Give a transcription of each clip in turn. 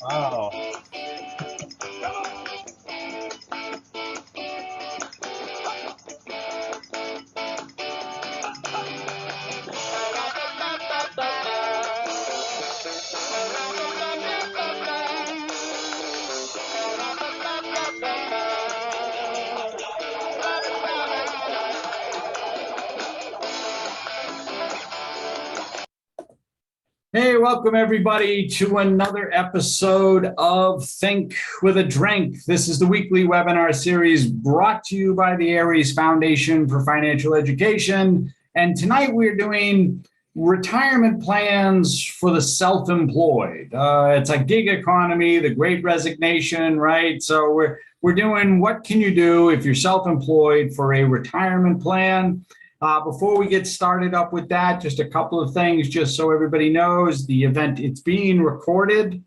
Wow. Hey, welcome everybody to another episode of Think with a Drink. This is the weekly webinar series brought to you by the ARIES Foundation for Financial Education. And tonight we're doing retirement plans for the self-employed. It's a gig economy, the great resignation, right? So we're doing what can you do if you're self-employed for a retirement plan. Before we get started up with that, just a couple of things, just so everybody knows, the event, it's being recorded.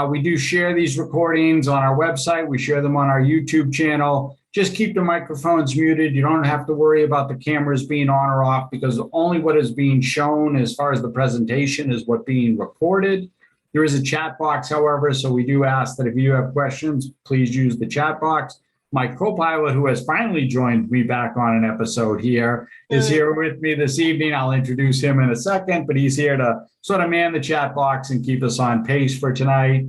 We do share these recordings on our website. We share them on our YouTube channel. Just keep the microphones muted. You don't have to worry about the cameras being on or off because only what is being shown as far as the presentation is what being recorded. There is a chat box, however, so we do ask that if you have questions, please use the chat box. My co-pilot, who has finally joined me back on an episode here, is here with me this evening. I'll introduce him in a second, but he's here to sort of man the chat box and keep us on pace for tonight.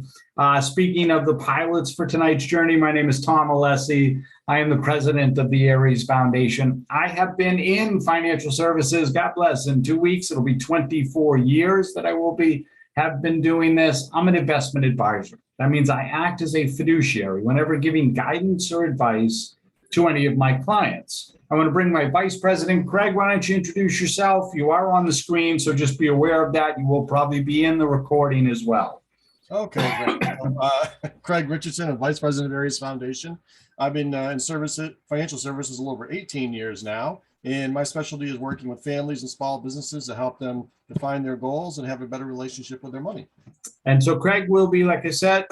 Speaking of the pilots for tonight's journey, my name is Tom Alessi. I am the president of the ARIES Foundation. I have been in financial services, God bless, in 2 weeks. It'll be 24 years that I have been doing this. I'm an investment advisor. That means I act as a fiduciary whenever giving guidance or advice to any of my clients. I want to bring my vice president, Craig. Why don't you introduce yourself? You are on the screen, so just be aware of that. You will probably be in the recording as well. Okay, great. Craig Richardson, and Vice President of ARIES Foundation. I've been in financial services a little over 18 years now, and my specialty is working with families and small businesses to help them define their goals and have a better relationship with their money. And so Craig will be, like I said,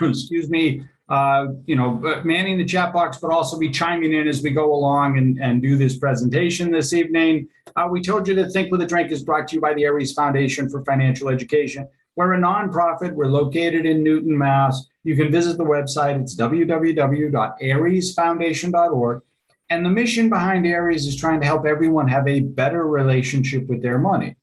excuse me, manning the chat box, but also be chiming in as we go along and do this presentation this evening. We told you that Think with a Drink is brought to you by the ARIES Foundation for Financial Education. We're a nonprofit. We're located in Newton, Mass. You can visit the website. It's www.ariesfoundation.org. And the mission behind ARIES is trying to help everyone have a better relationship with their money.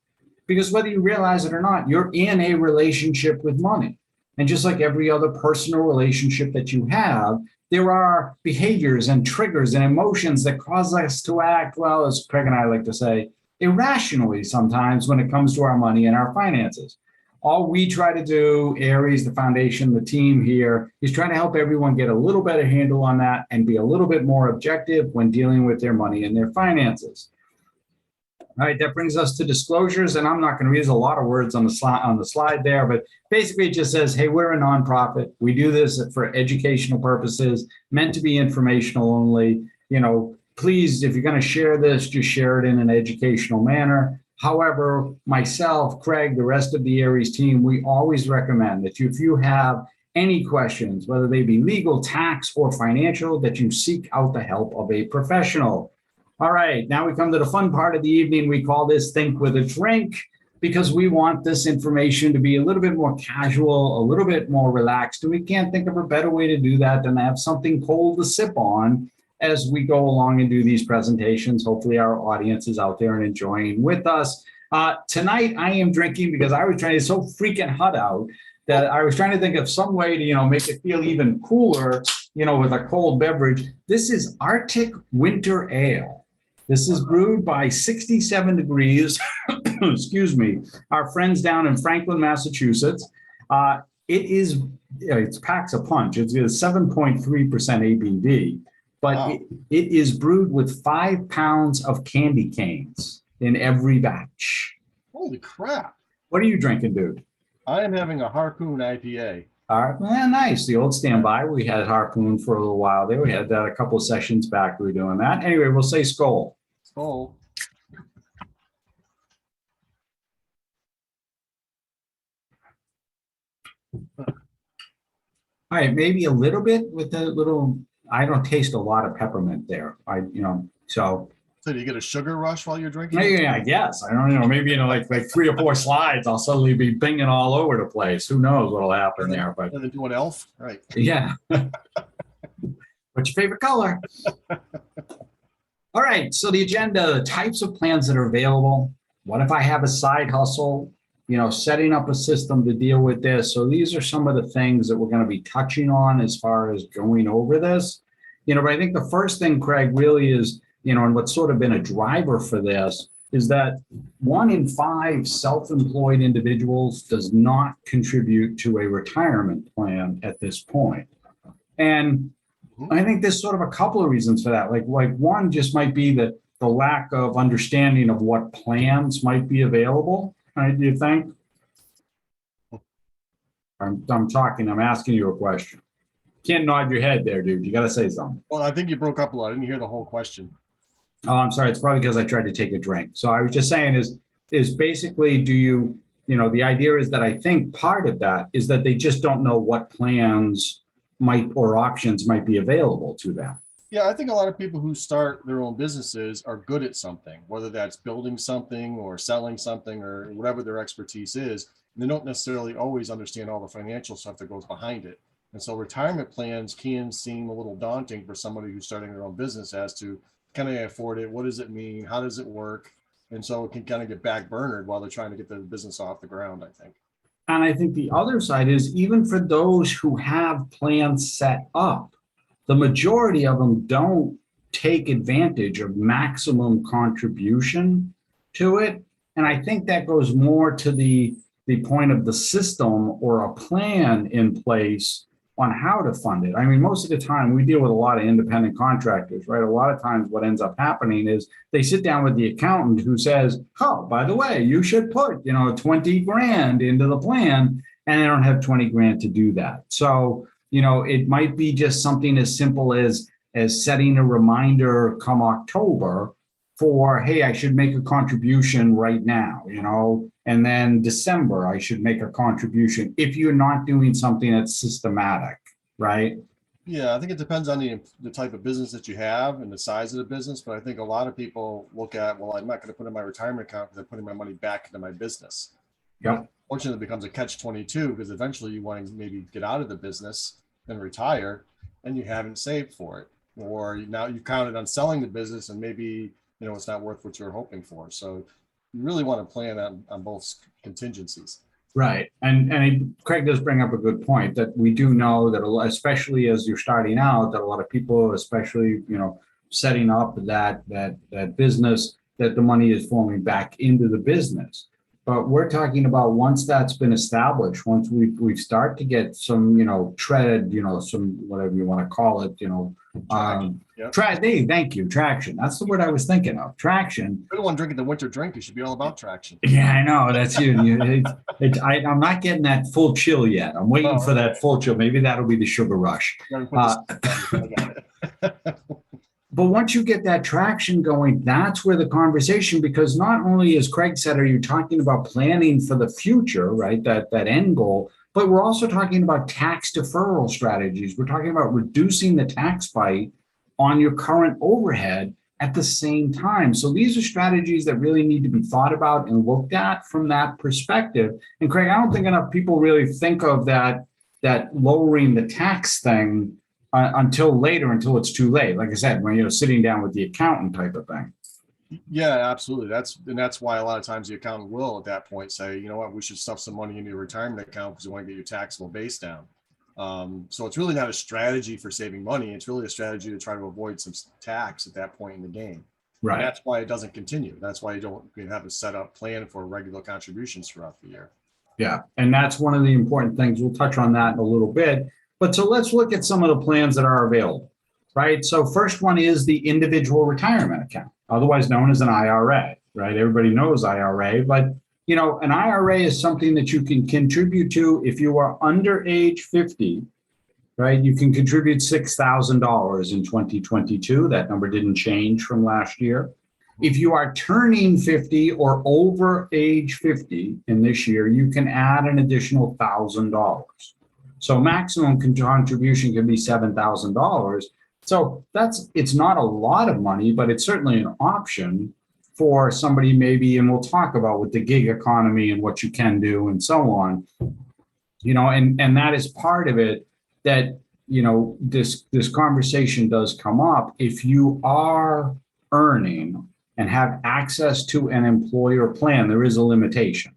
Because whether you realize it or not, you're in a relationship with money. And just like every other personal relationship that you have, there are behaviors and triggers and emotions that cause us to act, well, as Craig and I like to say, irrationally sometimes when it comes to our money and our finances. All we try to do, ARIES, the foundation, the team here, is trying to help everyone get a little better handle on that and be a little bit more objective when dealing with their money and their finances. All right, that brings us to disclosures, and I'm not going to use a lot of words on the slide there, but basically it just says, hey, we're a nonprofit. We do this for educational purposes, meant to be informational only. Please, if you're going to share this, just share it in an educational manner. However, myself, Craig, the rest of the ARIES team, we always recommend that if you have any questions, whether they be legal, tax, or financial, that you seek out the help of a professional. All right, now we come to the fun part of the evening. We call this Think with a Drink because we want this information to be a little bit more casual, a little bit more relaxed. And we can't think of a better way to do that than to have something cold to sip on as we go along and do these presentations. Hopefully our audience is out there and enjoying with us. Tonight I am drinking because I was trying, it's so freaking hot out that I was trying to think of some way to, make it feel even cooler, with a cold beverage. This is Arctic Winter Ale. This is brewed by 67 degrees, excuse me, our friends down in Franklin, Massachusetts. It packs a punch. It's 7.3% ABV, but wow. It is brewed with 5 pounds of candy canes in every batch. Holy crap. What are you drinking, dude? I am having a Harpoon IPA. All right, well, nice. The old standby. We had Harpoon for a little while there. We had that a couple of sessions back. We were doing that. Anyway, we'll say Skol. Skol. All right, maybe a little bit with the little, I don't taste a lot of peppermint there. So So do you get a sugar rush while you're drinking? Yeah, I guess. I don't know. Maybe like 3 or 4 slides, I'll suddenly be binging all over the place. Who knows what'll happen there? But And then do an elf, right? yeah. What's your favorite color? All right. So the agenda, the types of plans that are available. What if I have a side hustle? Setting up a system to deal with this. So these are some of the things that we're going to be touching on as far as going over this. But I think the first thing, Craig, really is, and what's sort of been a driver for this is that 1 in 5 self-employed individuals does not contribute to a retirement plan at this point. And I think there's sort of a couple of reasons for that. Like one just might be the lack of understanding of what plans might be available. Right, do you think? I'm asking you a question. Can't nod your head there, dude. You got to say something. Well, I think you broke up a lot. I didn't hear the whole question. Oh, I'm sorry. It's probably because I tried to take a drink. So I was just saying is basically, do you, the idea is that I think part of that is that they just don't know what plans or options might be available to them. Yeah, I think a lot of people who start their own businesses are good at something, whether that's building something or selling something or whatever their expertise is. And they don't necessarily always understand all the financial stuff that goes behind it. And so retirement plans can seem a little daunting for somebody who's starting their own business as to, can I afford it? What does it mean? How does it work? And so it can kind of get backburnered while they're trying to get the business off the ground, I think. And I think the other side is even for those who have plans set up, the majority of them don't take advantage of maximum contribution to it. And I think that goes more to the point of the system or a plan in place on how to fund it. I mean, most of the time we deal with a lot of independent contractors, right? A lot of times what ends up happening is they sit down with the accountant who says, oh, by the way, you should put, 20 grand into the plan, and they don't have 20 grand to do that. So, it might be just something as simple as setting a reminder come October for, hey, I should make a contribution right now, and then December, I should make a contribution if you're not doing something that's systematic, right? Yeah, I think it depends on the type of business that you have and the size of the business. But I think a lot of people look at, well, I'm not going to put in my retirement account because I'm putting my money back into my business. Yep. Fortunately, it becomes a catch-22 because eventually you want to maybe get out of the business and retire and you haven't saved for it. Or now you counted on selling the business and maybe, it's not worth what you're hoping for. So you really want to plan on both contingencies. Right. And Craig does bring up a good point that we do know that, especially as you're starting out, that a lot of people, especially, setting up that business, that the money is flowing back into the business. But we're talking about once that's been established, once we start to get some, tread, some, whatever you want to call it, thank you, traction. That's the word I was thinking of, traction. You're the one drinking the winter drink. You should be all about traction. Yeah, I know. That's you. I'm not getting that full chill yet. I'm waiting for that full chill. Maybe that'll be the sugar rush. But once you get that traction going, that's where the conversation, because not only, as Craig said, are you talking about planning for the future, right? That end goal, but we're also talking about tax deferral strategies. We're talking about reducing the tax bite on your current overhead at the same time. So these are strategies that really need to be thought about and looked at from that perspective. And Craig, I don't think enough people really think of that lowering the tax thing until it's too late. Like I said, when you're sitting down with the accountant type of thing. Yeah, absolutely. That's why a lot of times the accountant will at that point say, you know what, we should stuff some money into your retirement account because we want to get your taxable base down. So it's really not a strategy for saving money. It's really a strategy to try to avoid some tax at that point in the game. Right. And that's why it doesn't continue. That's why you have a set up plan for regular contributions throughout the year. Yeah. And that's one of the important things. We'll touch on that in a little bit. But so let's look at some of the plans that are available, right? So first one is the individual retirement account, otherwise known as an IRA, right? Everybody knows IRA, but an IRA is something that you can contribute to if you are under age 50, right? You can contribute $6,000 in 2022. That number didn't change from last year. If you are turning 50 or over age 50 in this year, you can add an additional $1,000. So maximum contribution can be $7,000, So it's not a lot of money, but it's certainly an option for somebody maybe, and we'll talk about with the gig economy and what you can do and so on, and that is part of it that, this conversation does come up. If you are earning and have access to an employer plan, there is a limitation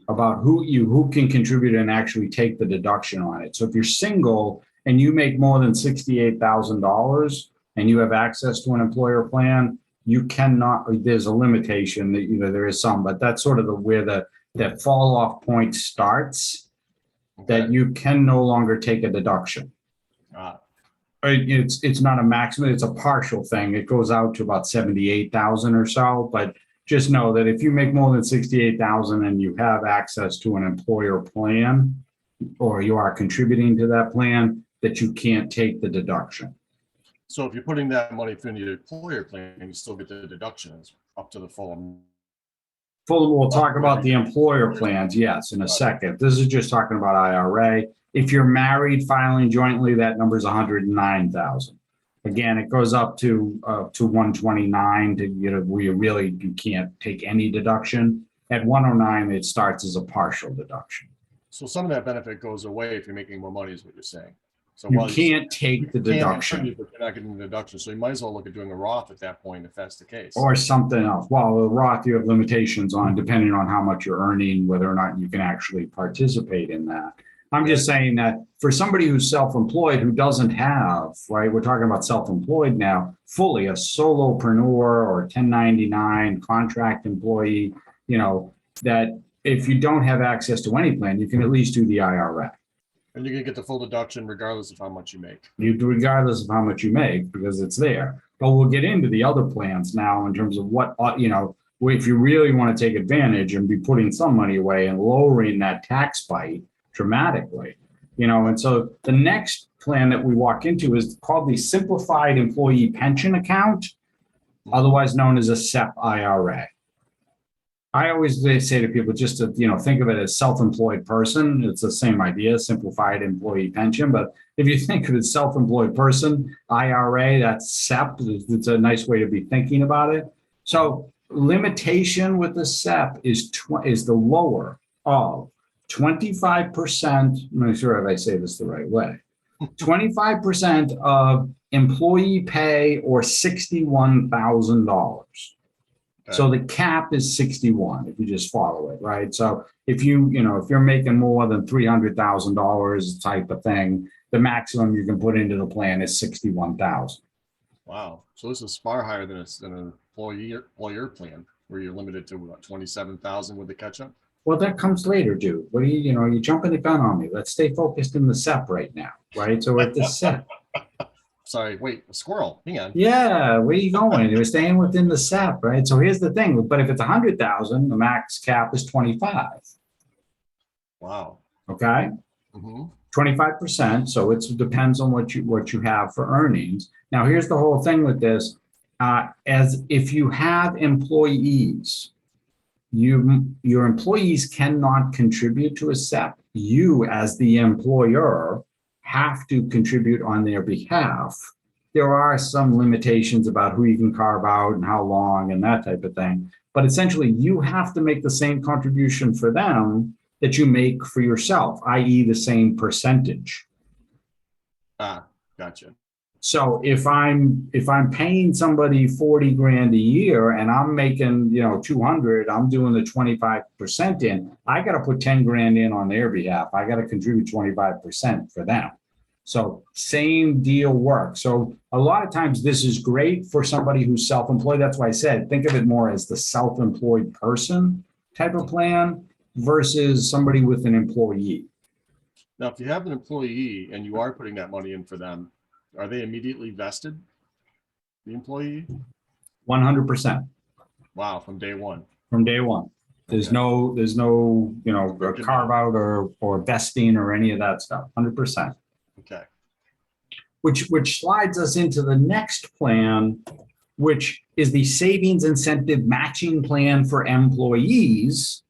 about who can contribute and actually take the deduction on it. So if you're single and you make more than $68,000 and you have access to an employer plan, you cannot, there's a limitation that, there is some, but that's sort of where that fall off point starts, that you can no longer take a deduction. It's not a maximum, it's a partial thing. It goes out to about 78,000 or so, but just know that if you make more than 68,000 and you have access to an employer plan, or you are contributing to that plan, that you can't take the deduction. So if you're putting that money through the employer plan, you still get the deductions up to the full. We'll talk about the employer plans, yes, in a second. This is just talking about IRA. If you're married filing jointly, that number is 109,000. Again, it goes up to 129 to, where you can't take any deduction. At 109, it starts as a partial deduction. So some of that benefit goes away if you're making more money, is what you're saying. So you can't take the deduction. But you're not getting the deduction. So you might as well look at doing a Roth at that point if that's the case. Or something else. Well, the Roth, you have limitations on, depending on how much you're earning, whether or not you can actually participate in that. I'm just saying that for somebody who's self-employed, who doesn't have, right, we're talking about self-employed now, fully a solopreneur or 1099 contract employee, that if you don't have access to any plan, you can at least do the IRA. And you can get the full deduction regardless of how much you make. You do regardless of how much you make, because it's there. But we'll get into the other plans now in terms of what, if you really want to take advantage and be putting some money away and lowering that tax bite dramatically, and so the next plan that we walk into is called the Simplified Employee Pension Account, otherwise known as a SEP IRA. I always say to people just to, think of it as self-employed person. It's the same idea, simplified employee pension. But if you think of it as self-employed person, IRA, that's SEP. It's a nice way to be thinking about it. So limitation with the SEP is the lower of 25%. I'm not sure if I say this the right way. 25% of employee pay or $61,000. So the cap is 61 if you just follow it, right? So if if you're making more than $300,000 type of thing, the maximum you can put into the plan is 61,000. Wow. So this is far higher than an employer plan where you're limited to what, 27,000 with the catch up? Well, that comes later, dude. What are you're jumping the gun on me. Let's stay focused in the SEP right now, right? So we're at the SEP. Sorry, wait, a squirrel. Hang on. Yeah, where are you going? You're staying within the SEP, right? So here's the thing. But if it's 100,000, the max cap is 25. Wow. Okay. 25%. So it depends on what you have for earnings. Now, here's the whole thing with this. As if you have employees, your employees cannot contribute to a SEP. You, as the employer, have to contribute on their behalf. There are some limitations about who you can carve out and how long and that type of thing. But essentially, you have to make the same contribution for them that you make for yourself, i.e. the same percentage. Gotcha. So if I'm paying somebody 40 grand a year and I'm making 200, I'm doing the 25% in. I got to put 10 grand in on their behalf. I got to contribute 25% for them. So same deal works. So a lot of times this is great for somebody who's self-employed. That's why I said think of it more as the self-employed person type of plan versus somebody with an employee. Now, if you have an employee and you are putting that money in for them, are they immediately vested, the employee? 100%. Wow, from day one. From day one. There's no carve out or vesting or any of that stuff. 100%. Okay. Which slides us into the next plan, which is the Savings Incentive Matching Plan for Employees,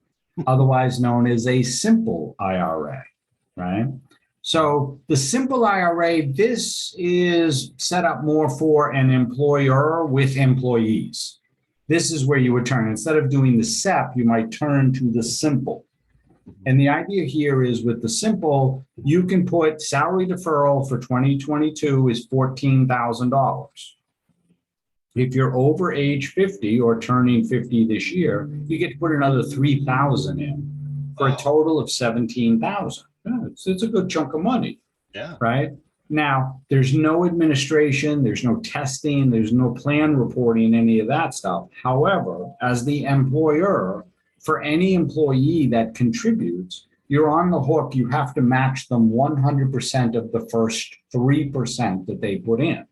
otherwise known as a simple IRA, right? So the simple IRA, this is set up more for an employer with employees. This is where you would turn. Instead of doing the SEP, you might turn to the simple. And the idea here is with the simple, you can put salary deferral for 2022 is $14,000. If you're over age 50 or turning 50 this year, you get to put another 3,000 in for a total of 17,000. Yeah, it's a good chunk of money. Yeah. Right? Now, there's no administration, there's no testing, there's no plan reporting, any of that stuff. However, as the employer, for any employee that contributes, you're on the hook. You have to match them 100% of the first 3% that they put in.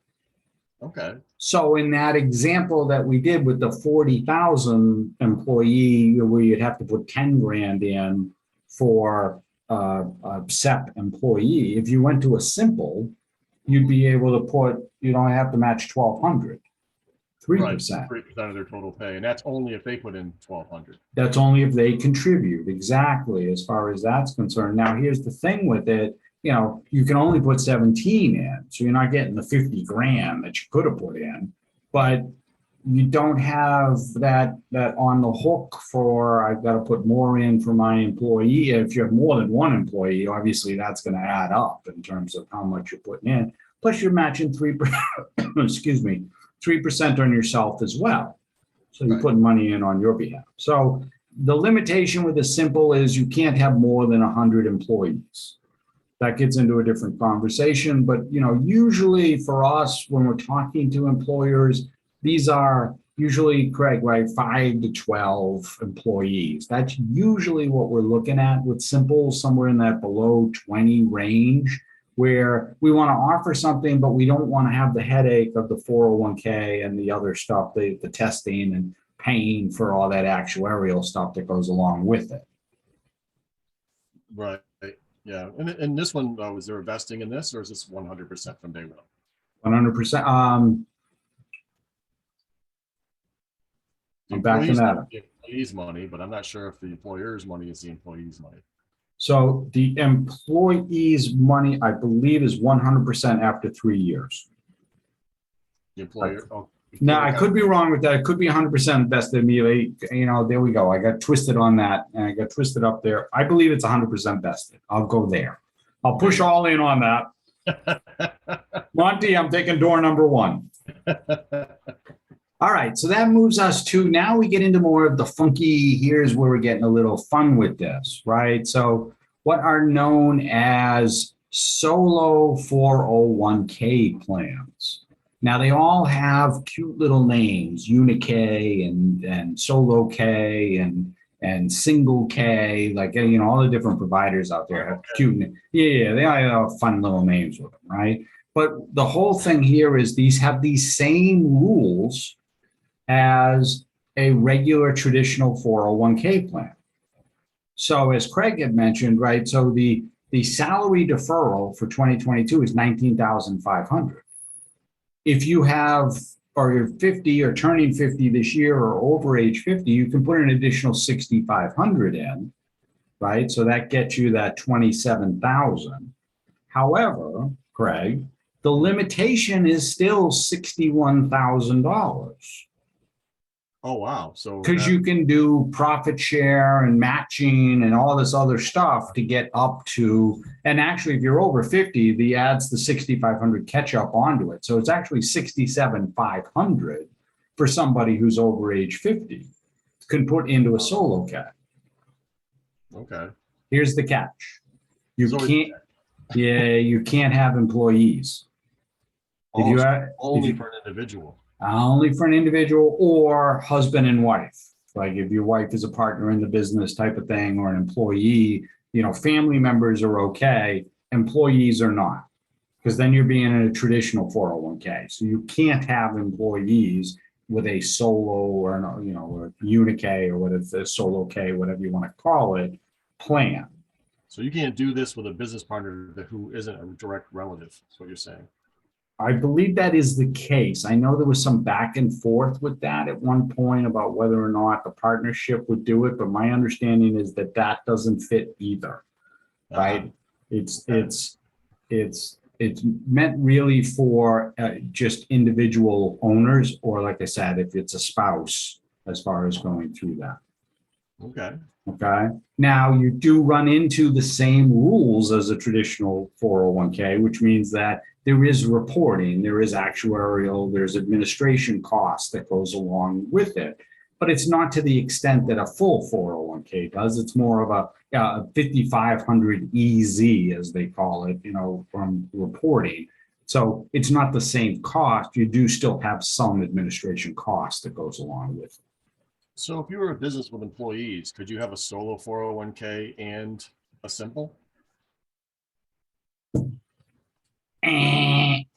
Okay. So in that example that we did with the 40,000 employee, where you'd have to put 10 grand in for a SEP employee, if you went to a simple, you'd be able to put, you'd only have to match 1,200, 3%. Right, 3% of their total pay. And that's only if they put in 1,200. That's only if they contribute. Exactly. As far as that's concerned. Now, here's the thing with it. You can only put 17 in. So you're not getting the 50 grand that you could have put in, but you don't have that on the hook for, I've got to put more in for my employee. If you have more than one employee, obviously that's going to add up in terms of how much you're putting in. Plus you're matching 3%, excuse me, 3% on yourself as well. So you're putting money in on your behalf. So the limitation with the simple is you can't have more than 100 employees. That gets into a different conversation. But, usually for us, when we're talking to employers, these are usually, Craig, right, 5 to 12 employees. That's usually what we're looking at with simple, somewhere in that below 20 range, where we want to offer something, but we don't want to have the headache of the 401k and the other stuff, the testing and paying for all that actuarial stuff that goes along with it. Right. Yeah. And this one, was there a vesting in this, or is this 100% from day one? 100%. I'm backing that up. The employee's money, but I'm not sure if the employer's money is the employee's money. So the employee's money, I believe, is 100% after 3 years. The employer. No, I could be wrong with that. It could be 100% invested immediately. There we go. I got twisted on that, and I got twisted up there. I believe it's 100% vested. I'll go there. I'll push all in on that. Monty, I'm taking door number 1. All right, so that moves us to, now we get into more of the funky, here's where we're getting a little fun with this, right? So what are known as solo 401k plans. Now they all have cute little names, Unik and Solo K and Single K, like, all the different providers out there have cute, yeah, they all have fun little names with them, right? But the whole thing here is these have these same rules as a regular traditional 401k plan. So as Craig had mentioned, right, so the salary deferral for 2022 is $19,500. If you have, or you're 50 or turning 50 this year or over age 50, you can put an additional 6,500 in, right? So that gets you that 27,000. However, Craig, the limitation is still $61,000. Oh, wow. So because you can do profit share and matching and all this other stuff to get up to, and actually if you're over 50, the adds the 6,500 catch up onto it. So it's actually 67,500 for somebody who's over age 50 can put into a solo cat. Okay. Here's the catch. You can't have employees. Only for an individual. Only for an individual or husband and wife. Like if your wife is a partner in the business type of thing or an employee, family members are okay. Employees are not, because then you're being in a traditional 401k. So you can't have employees with a solo or, or Unik or whatever, the Solo K, whatever you want to call it, plan. So you can't do this with a business partner who isn't a direct relative. That's what you're saying. I believe that is the case. I know there was some back and forth with that at one point about whether or not the partnership would do it, but my understanding is that doesn't fit either, right? It's it's meant really for just individual owners, or like I said, if it's a spouse, as far as going through that. Okay. Okay. Now you do run into the same rules as a traditional 401k, which means that there is reporting, there is actuarial, there's administration cost that goes along with it. But it's not to the extent that a full 401k does. It's more of a 5500 EZ, as they call it, from reporting. So it's not the same cost. You do still have some administration cost that goes along with it. So if you were a business with employees, could you have a solo 401k and a simple?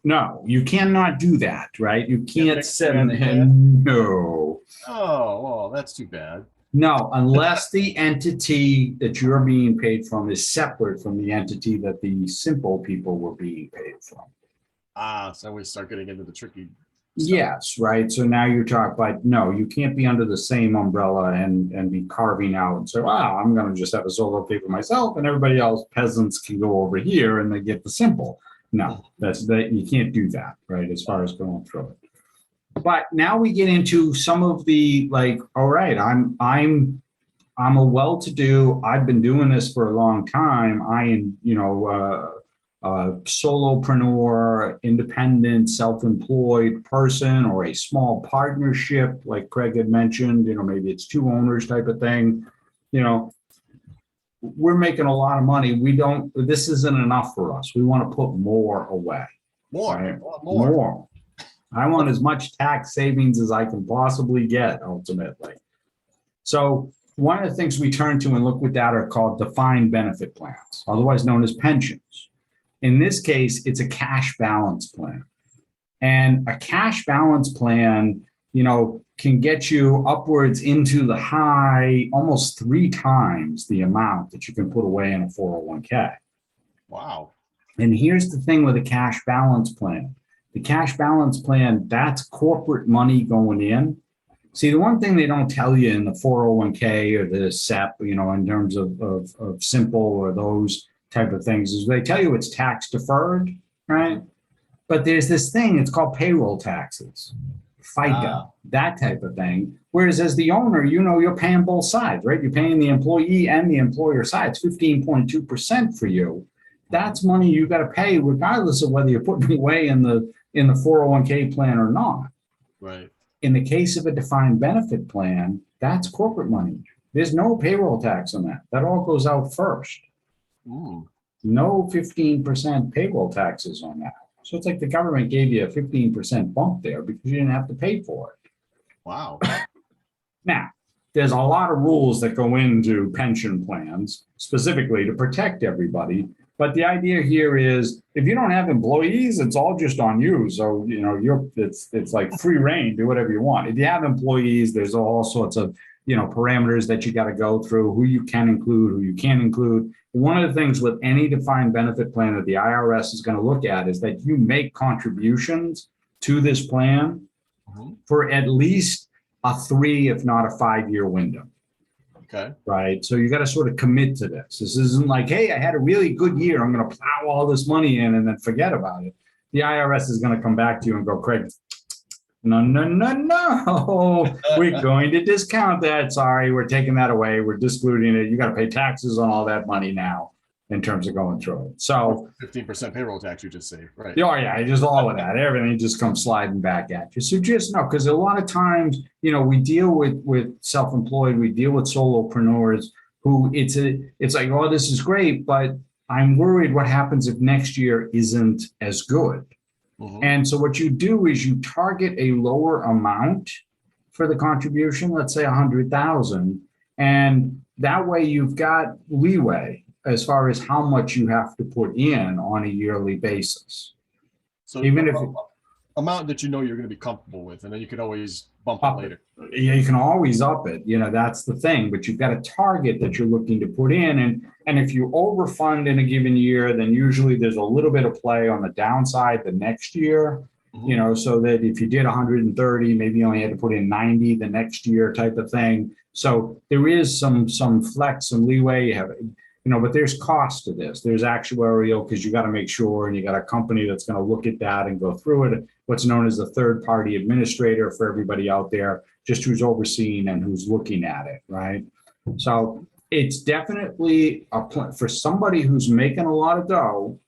No, you cannot do that, right? You can't set in no. Oh, well, that's too bad. No, unless the entity that you're being paid from is separate from the entity that the simple people were being paid from. So we start getting into the tricky stuff. Yes, right. So now you're talking about, no, you can't be under the same umbrella and be carving out and say, wow, I'm going to just have a solo pay for myself and everybody else, peasants, can go over here and they get the simple. No, you can't do that, right? As far as going through it. But now we get into some of the all right, I'm a well-to-do, I've been doing this for a long time. Solopreneur, independent, self-employed person, or a small partnership, like Craig had mentioned, maybe it's two owners type of thing. We're making a lot of money. This isn't enough for us. We want to put more away. More, right? more. I want as much tax savings as I can possibly get, ultimately. So one of the things we turn to and look with that are called defined benefit plans, otherwise known as pensions. In this case, it's a cash balance plan. And a cash balance plan, can get you upwards into the high, almost 3 times the amount that you can put away in a 401k. Wow. And here's the thing with a cash balance plan. The cash balance plan, that's corporate money going in. See, the one thing they don't tell you in the 401k or the SEP, in terms of simple or those type of things, is they tell you it's tax deferred, right? But there's this thing, it's called payroll taxes, FICA, that type of thing. Whereas as the owner, you're paying both sides, right? You're paying the employee and the employer side. It's 15.2% for you. That's money you got to pay regardless of whether you're putting away in the 401k plan or not. Right. In the case of a defined benefit plan, that's corporate money. There's no payroll tax on that. That all goes out first. Ooh. No 15% payroll taxes on that. So it's like the government gave you a 15% bump there because you didn't have to pay for it. Wow. Now, there's a lot of rules that go into pension plans specifically to protect everybody. But the idea here is if you don't have employees, it's all just on you. So, it's like free reign, do whatever you want. If you have employees, there's all sorts of, parameters that you got to go through, who you can include, who you can't include. One of the things with any defined benefit plan that the IRS is going to look at is that you make contributions to this plan for at least a 3, if not a 5-year window. Okay. Right. So you got to sort of commit to this. This isn't like, hey, I had a really good year, I'm going to plow all this money in and then forget about it. The IRS is going to come back to you and go, Craig, no, we're going to discount that. Sorry, we're taking that away. We're discluding it. You got to pay taxes on all that money now in terms of going through it. So 15% payroll tax, you just say, right? Oh yeah, just all of that. Everything just comes sliding back at you. So just know, because a lot of times, we deal with self-employed, we deal with solopreneurs who it's like, oh, this is great, but I'm worried what happens if next year isn't as good. And so what you do is you target a lower amount for the contribution, let's say 100,000, and that way you've got leeway as far as how much you have to put in on a yearly basis. So even if amount that you're going to be comfortable with, and then you can always bump it later. Yeah, you can always up it. That's the thing. But you've got a target that you're looking to put in, and if you overfund in a given year, then usually there's a little bit of play on the downside the next year. So that if you did 130, maybe you only had to put in 90 the next year type of thing. So there is some flex, some leeway. but there's cost to this. There's actuarial, because you got to make sure, and you got a company that's going to look at that and go through it. What's known as a third party administrator for everybody out there, just who's overseeing and who's looking at it, right? So it's definitely a point for somebody who's making a lot of dough,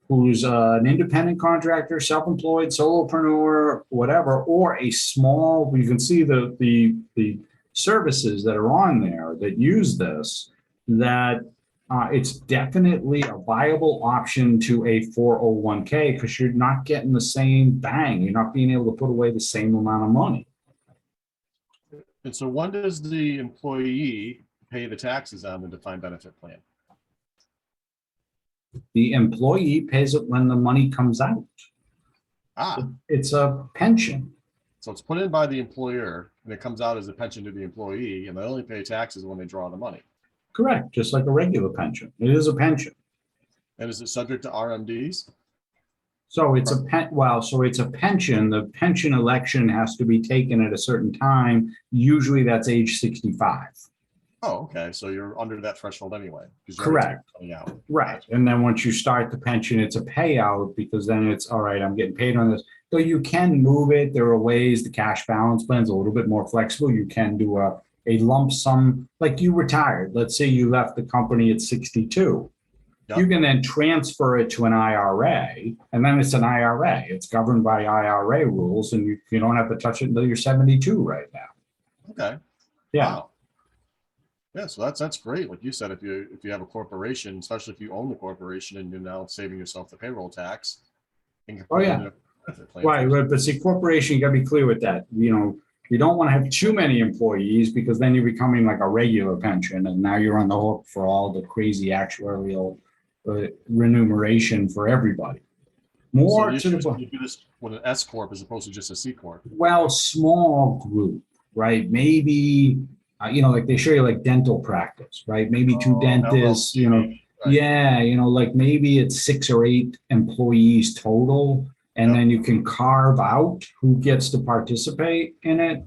who's an independent contractor, self-employed, solopreneur, whatever, or a small, you can see the services that are on there that use this, that it's definitely a viable option to a 401k, because you're not getting the same bang. You're not being able to put away the same amount of money. And so when does the employee pay the taxes on the defined benefit plan? The employee pays it when the money comes out. It's a pension. So it's put in by the employer and it comes out as a pension to the employee, and they only pay taxes when they draw the money. Correct. Just like a regular pension. It is a pension. And is it subject to RMDs? So it's it's a pension. The pension election has to be taken at a certain time. Usually that's age 65. Oh, okay. So you're under that threshold anyway. Correct. Right. And then once you start the pension, it's a payout, because then it's all right, I'm getting paid on this. So you can move it. There are ways. The cash balance plan is a little bit more flexible. You can do a lump sum, like you retired. Let's say you left the company at 62. Yep. You can then transfer it to an IRA, and then it's an IRA. It's governed by IRA rules, and you don't have to touch it until you're 72 right now. Okay. Yeah. Wow. Yeah, so that's great. Like you said, if you have a corporation, especially if you own the corporation and you're now saving yourself the payroll tax. Oh yeah. Right, but see, corporation, you got to be clear with that. You don't want to have too many employees, because then you're becoming like a regular pension, and now you're on the hook for all the crazy actuarial remuneration for everybody. More so to the you do this with an S corp as opposed to just a C corp. Well, small group, right? Maybe like they show you like dental practice, right? Maybe two dentists, right. Yeah, like maybe it's 6 or 8 employees total. And then you can carve out who gets to participate in it.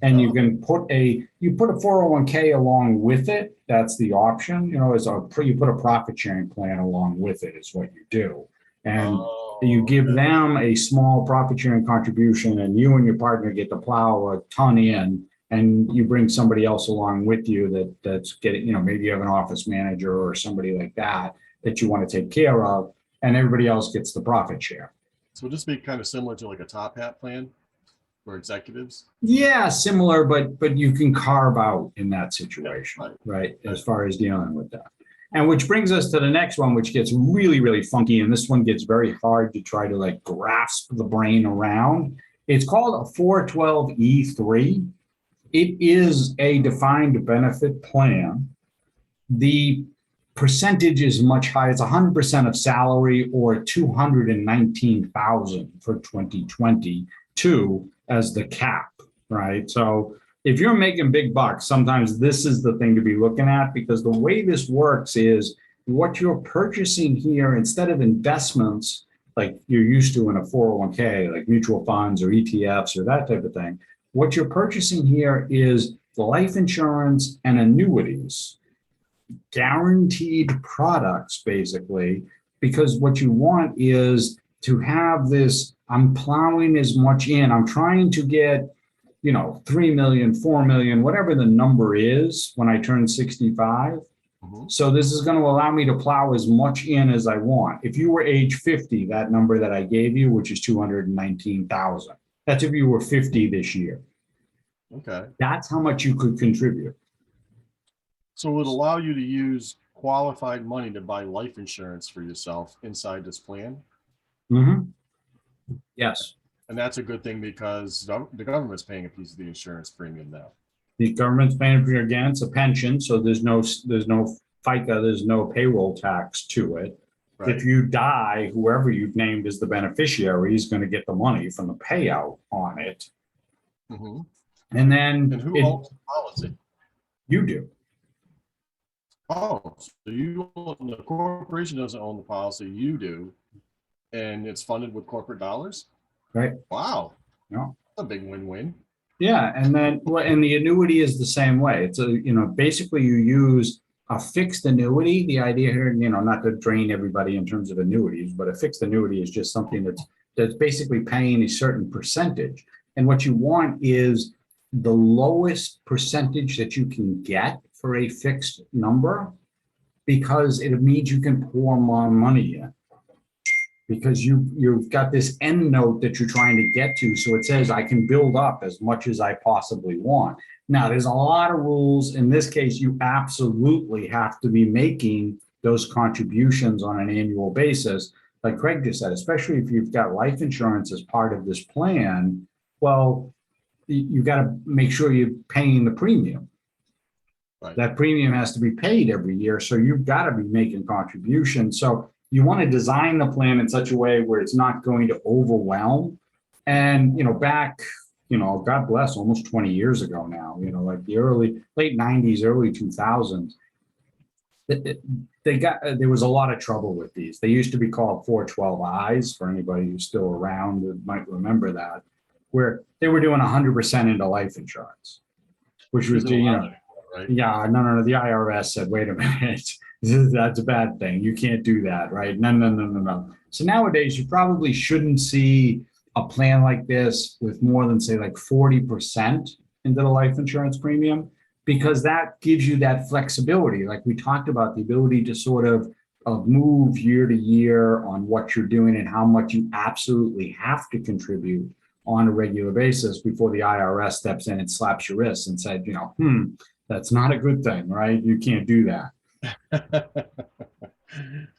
And you can put a 401k along with it. That's the option, you put a profit sharing plan along with it is what you do. And you give them a small profit sharing contribution, and you and your partner get to plow a ton in, and you bring somebody else along with you that's getting, maybe you have an office manager or somebody like that you want to take care of, and everybody else gets the profit share. So would this be kind of similar to like a top hat plan for executives? Yeah, similar, but you can carve out in that situation, right? As far as dealing with that. And which brings us to the next one, which gets really, really funky. And this one gets very hard to try to like grasp the brain around. It's called a 412E3. It is a defined benefit plan. The percentage is much higher. It's 100% of salary, or 219,000 for 2022 as the cap, right? So if you're making big bucks, sometimes this is the thing to be looking at, because the way this works is what you're purchasing here, instead of investments like you're used to in a 401k, like mutual funds or ETFs or that type of thing, what you're purchasing here is life insurance and annuities. Guaranteed products, basically, because what you want is to have this, I'm plowing as much in, I'm trying to get, 3 million, 4 million, whatever the number is when I turn 65. So this is going to allow me to plow as much in as I want. If you were age 50, that number that I gave you, which is 219,000, that's if you were 50 this year. Okay. That's how much you could contribute. So it would allow you to use qualified money to buy life insurance for yourself inside this plan? Mm-hmm. Yes. And that's a good thing, because the government's paying a piece of the insurance premium now. The government's paying for it. Again, it's a pension, so there's no FICA, there's no payroll tax to it. Right. If you die, whoever you've named as the beneficiary is going to get the money from the payout on it. Mm-hmm. And then who owns the policy? You do. Oh, so the corporation doesn't own the policy, you do, and it's funded with corporate dollars? Right. Wow. Yeah. That's a big win-win. Yeah, and then and the annuity is the same way. It's basically you use a fixed annuity, the idea here, not to drain everybody in terms of annuities, but a fixed annuity is just something that's basically paying a certain percentage. And what you want is the lowest percentage that you can get for a fixed number, because it means you can pour more money in. Because you've got this end note that you're trying to get to. So it says I can build up as much as I possibly want. Now, there's a lot of rules. In this case, you absolutely have to be making those contributions on an annual basis. Like Craig just said, especially if you've got life insurance as part of this plan, well, you got to make sure you're paying the premium. Right. That premium has to be paid every year. So you've got to be making contributions. So you want to design the plan in such a way where it's not going to overwhelm. And, back, God bless, almost 20 years ago now, like the late 90s, early 2000s, there was a lot of trouble with these. They used to be called 412Is, for anybody who's still around that might remember that, where they were doing 100% into life insurance, which was, right? Yeah, no. The IRS said, wait a minute. That's a bad thing. You can't do that, right? No. So nowadays, you probably shouldn't see a plan like this with more than, say, like 40% into the life insurance premium, because that gives you that flexibility. Like we talked about, the ability to sort of move year to year on what you're doing and how much you absolutely have to contribute on a regular basis before the IRS steps in and slaps your wrist and said, that's not a good thing, right? You can't do that.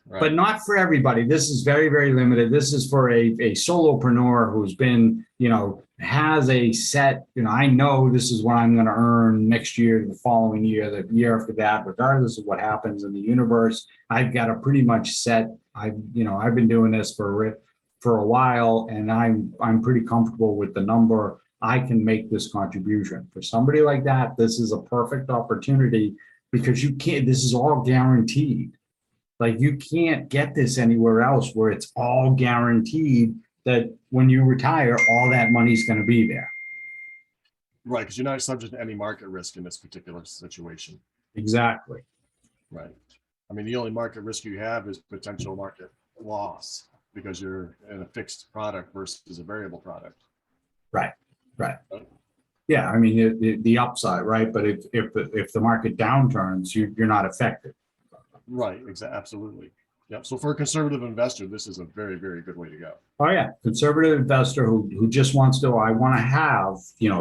Right. But not for everybody. This is very, very limited. This is for a solopreneur who's been, has a set, I know this is what I'm going to earn next year, the following year, the year after that, regardless of what happens in the universe. I've got a pretty much set. I've been doing this for a while, and I'm pretty comfortable with the number. I can make this contribution. For somebody like that, this is a perfect opportunity, because this is all guaranteed. Like you can't get this anywhere else where it's all guaranteed that when you retire, all that money's going to be there. Right, because you're not subject to any market risk in this particular situation. Exactly. Right. I mean, the only market risk you have is potential market loss, because you're in a fixed product versus a variable product. Right. Yeah, I mean, the upside, right? But if the market downturns, you're not affected. Right, absolutely. Yeah. So for a conservative investor, this is a very, very good way to go. Oh yeah, conservative investor who just wants to, I want to have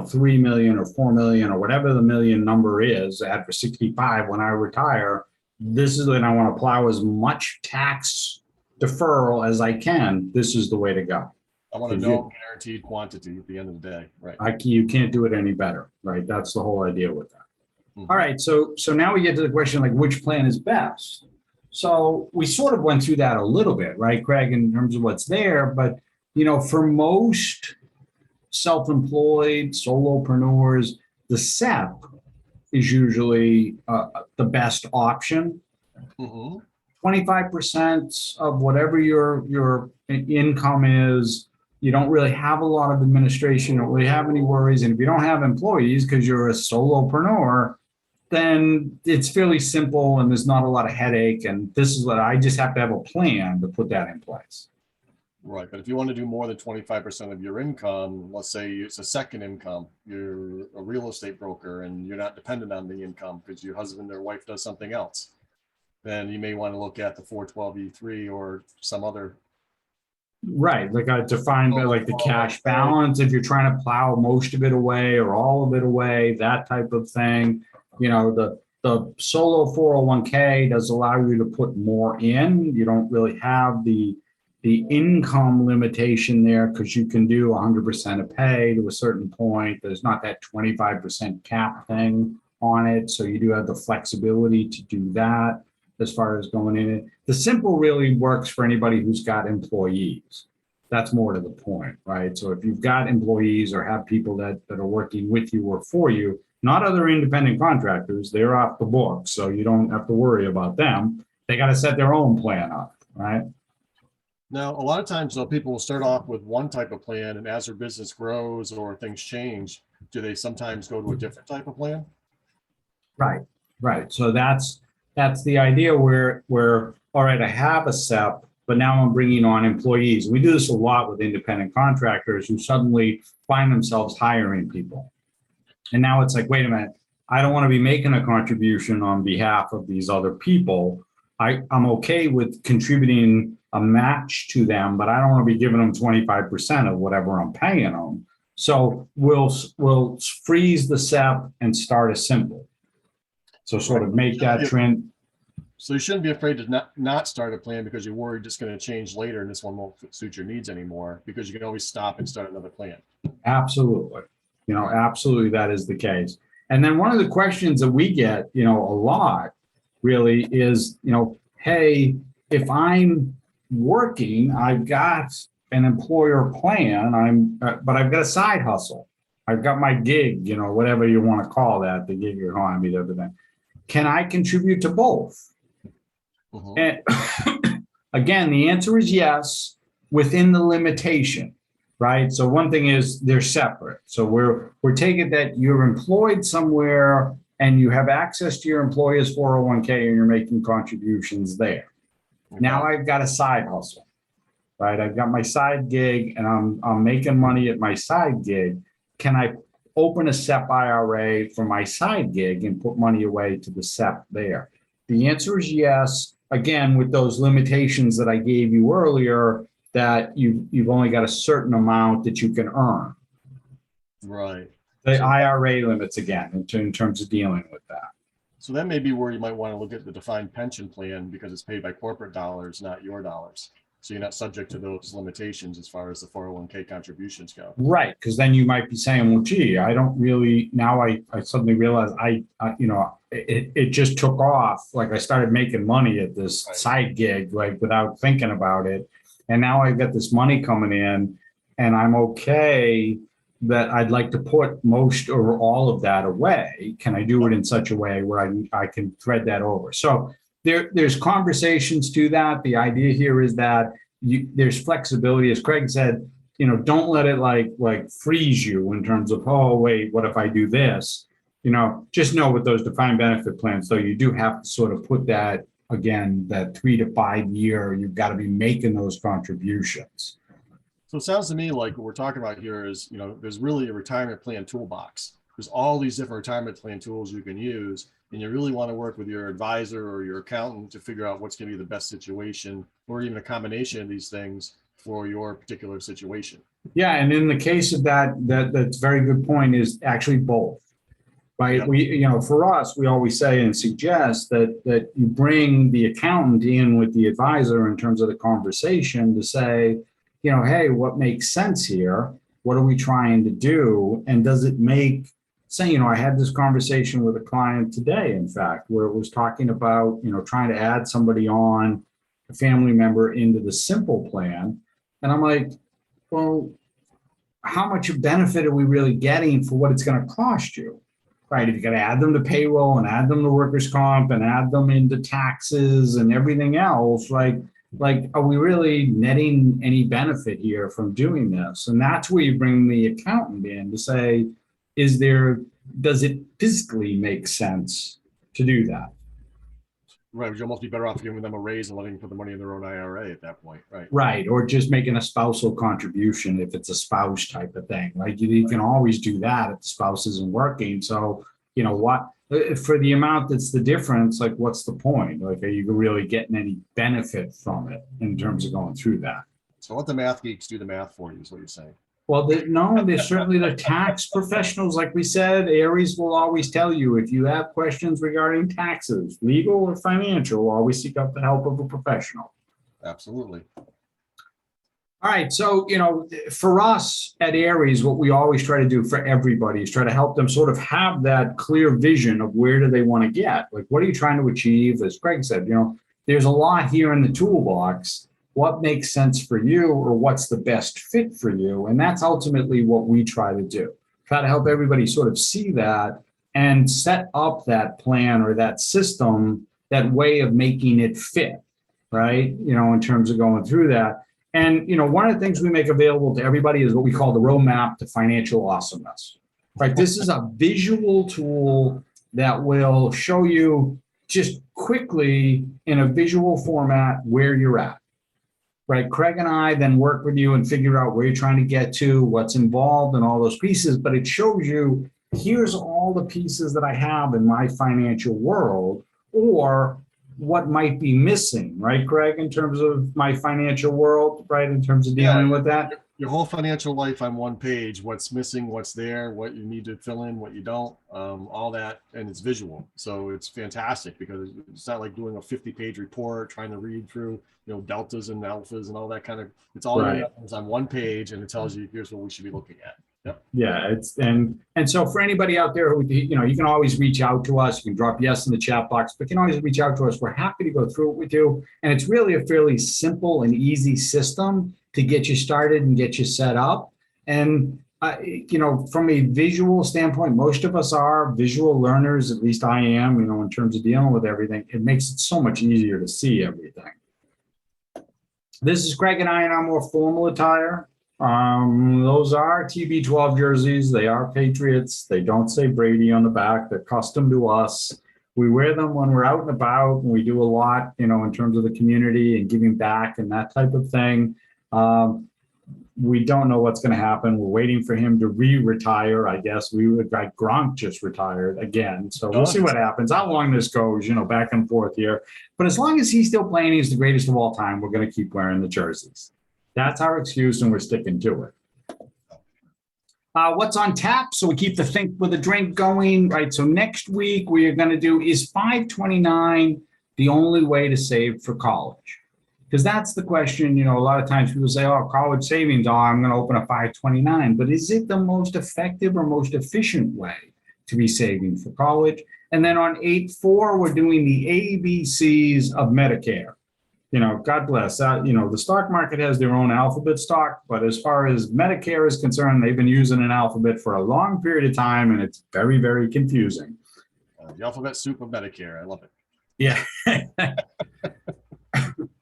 3 million or 4 million or whatever the million number is after 65 when I retire. This is when I want to plow as much tax deferral as I can. This is the way to go. I want to know guaranteed quantity at the end of the day. Right. You can't do it any better. Right. That's the whole idea with that. All right, so now we get to the question, like, which plan is best? So we sort of went through that a little bit, right, Craig, in terms of what's there. But, for most self-employed solopreneurs, the SEP is usually the best option. 25% of whatever your income is. You don't really have a lot of administration, you don't really have any worries. And if you don't have employees because you're a solopreneur, then it's fairly simple and there's not a lot of headache. And this is what I just have to have a plan to put that in place. Right. But if you want to do more than 25% of your income, let's say it's a second income, you're a real estate broker and you're not dependent on the income because your husband or wife does something else, then you may want to look at the 412E3 or some other. Right. Like a defined by like the cash balance, if you're trying to plow most of it away or all of it away, that type of thing. The solo 401k does allow you to put more in. You don't really have the income limitation there because you can do 100% of pay to a certain point. There's not that 25% cap thing on it. So you do have the flexibility to do that as far as going in it. The simple really works for anybody who's got employees. That's more to the point, right? So if you've got employees or have people that are working with you or for you, not other independent contractors, they're off the books. So you don't have to worry about them. They got to set their own plan up, right? Now, a lot of times, though, people will start off with one type of plan, and as their business grows or things change, do they sometimes go to a different type of plan? Right. So that's That's the idea where, all right, I have a SEP, but now I'm bringing on employees. We do this a lot with independent contractors who suddenly find themselves hiring people. And now it's like, wait a minute, I don't want to be making a contribution on behalf of these other people. I'm okay with contributing a match to them, but I don't want to be giving them 25% of whatever I'm paying them. So we'll freeze the SEP and start a simple. So sort of make that trend. So you shouldn't be afraid to not start a plan because you're worried it's going to change later and this one won't suit your needs anymore, because you can always stop and start another plan. Absolutely. Absolutely that is the case. And then one of the questions that we get, a lot really is, hey, if I'm working, I've got an employer plan, but I've got a side hustle. I've got my gig, whatever you want to call that, the gig economy, the other thing. Can I contribute to both? And again, the answer is yes, within the limitation, right? So one thing is they're separate. So we're taking that you're employed somewhere and you have access to your employer's 401k and you're making contributions there. Now I've got a side hustle, right? I've got my side gig and I'm making money at my side gig. Can I open a SEP IRA for my side gig and put money away to the SEP there? The answer is yes. Again, with those limitations that I gave you earlier, that you've only got a certain amount that you can earn. Right. The IRA limits again in terms of dealing with that. So that may be where you might want to look at the defined pension plan, because it's paid by corporate dollars, not your dollars. So you're not subject to those limitations as far as the 401k contributions go. Right, because then you might be saying, well, gee, I don't really, now I suddenly realize it just took off. Like I started making money at this side gig, like without thinking about it. And now I've got this money coming in and I'm okay that I'd like to put most or all of that away. Can I do it in such a way where I can thread that over? So there's conversations to that. The idea here is that there's flexibility, as Craig said. Don't let it like freeze you in terms of, oh wait, what if I do this? Just know with those defined benefit plans, though, you do have to sort of put that, again, that 3 to 5 year, you've got to be making those contributions. So it sounds to me like what we're talking about here is, there's really a retirement plan toolbox. There's all these different retirement plan tools you can use, and you really want to work with your advisor or your accountant to figure out what's going to be the best situation, or even a combination of these things for your particular situation. Yeah, and in the case of that's a very good point, is actually both. Right. We, for us, we always say and suggest that you bring the accountant in with the advisor in terms of the conversation to say, hey, what makes sense here? What are we trying to do? And does it make sense? I had this conversation with a client today, in fact, where it was talking about, trying to add somebody on, a family member, into the simple plan. And I'm like, well, how much benefit are we really getting for what it's going to cost you? Right, if you got to add them to payroll and add them to workers' comp and add them into taxes and everything else, like are we really netting any benefit here from doing this? And that's where you bring the accountant in to say, does it physically make sense to do that? Right, would you almost be better off giving them a raise and letting them put the money in their own IRA at that point, right? Right, or just making a spousal contribution if it's a spouse type of thing. Like you can always do that if the spouse isn't working. So, what, for the amount that's the difference, like what's the point? Like, are you really getting any benefit from it in terms of going through that? So let the math geeks do the math for you is what you're saying. Well, there's certainly the tax professionals. Like we said, ARIES will always tell you if you have questions regarding taxes, legal or financial, always seek out the help of a professional. Absolutely. All right. So, for us at ARIES, what we always try to do for everybody is try to help them sort of have that clear vision of where do they want to get? Like, what are you trying to achieve? As Craig said, there's a lot here in the toolbox. What makes sense for you, or what's the best fit for you? And that's ultimately what we try to do. Try to help everybody sort of see that and set up that plan or that system, that way of making it fit, right? In terms of going through that. And, one of the things we make available to everybody is what we call the roadmap to financial awesomeness, right? This is a visual tool that will show you just quickly in a visual format where you're at. Right? Craig and I then work with you and figure out where you're trying to get to, what's involved in all those pieces, but it shows you, here's all the pieces that I have in my financial world, or what might be missing, right, Craig, in terms of my financial world, right, in terms of dealing with that? Your whole financial life on one page, what's missing, what's there, what you need to fill in, what you don't, all that, and it's visual. So it's fantastic because it's not like doing a 50-page report, trying to read through, deltas and alphas and all that kind of, it's all Right. on one page and it tells you, here's what we should be looking at. Yep. Yeah, it's and so for anybody out there who, you can always reach out to us. You can drop yes in the chat box, but you can always reach out to us. We're happy to go through it with you. And it's really a fairly simple and easy system to get you started and get you set up. And, from a visual standpoint, most of us are visual learners, at least I am, in terms of dealing with everything. It makes it so much easier to see everything. This is Craig and I in our more formal attire. Those are TB12 jerseys. They are Patriots. They don't say Brady on the back. They're custom to us. We wear them when we're out and about, and we do a lot, in terms of the community and giving back and that type of thing. We don't know what's going to happen. We're waiting for him to retire. I guess Gronk just retired again. So we'll see what happens, how long this goes, back and forth here. But as long as he's still playing, he's the greatest of all time, we're going to keep wearing the jerseys. That's our excuse, and we're sticking to it. What's on tap? So we keep the Think with a Drink going, right? So next week we are going to do, is 529 the only way to save for college? Because that's the question, a lot of times people say, oh, college savings, I'm going to open a 529. But is it the most effective or most efficient way to be saving for college? And then on 8/4, we're doing the ABCs of Medicare. God bless that. The stock market has their own alphabet stock, but as far as Medicare is concerned, they've been using an alphabet for a long period of time, and it's very, very confusing. The alphabet soup of Medicare. I love it. Yeah.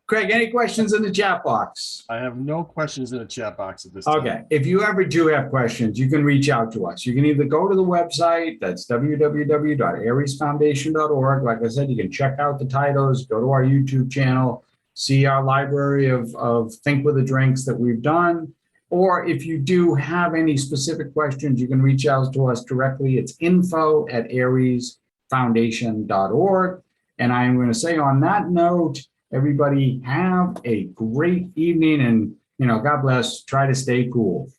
Craig, any questions in the chat box? I have no questions in the chat box at this time. Okay. If you ever do have questions, you can reach out to us. You can either go to the website, that's www.ariesfoundation.org. Like I said, you can check out the titles, go to our YouTube channel, see our library of Think with the Drinks that we've done. Or if you do have any specific questions, you can reach out to us directly. It's info@ariesfoundation.org. And I'm going to say on that note, everybody have a great evening, and, God bless. Try to stay cool.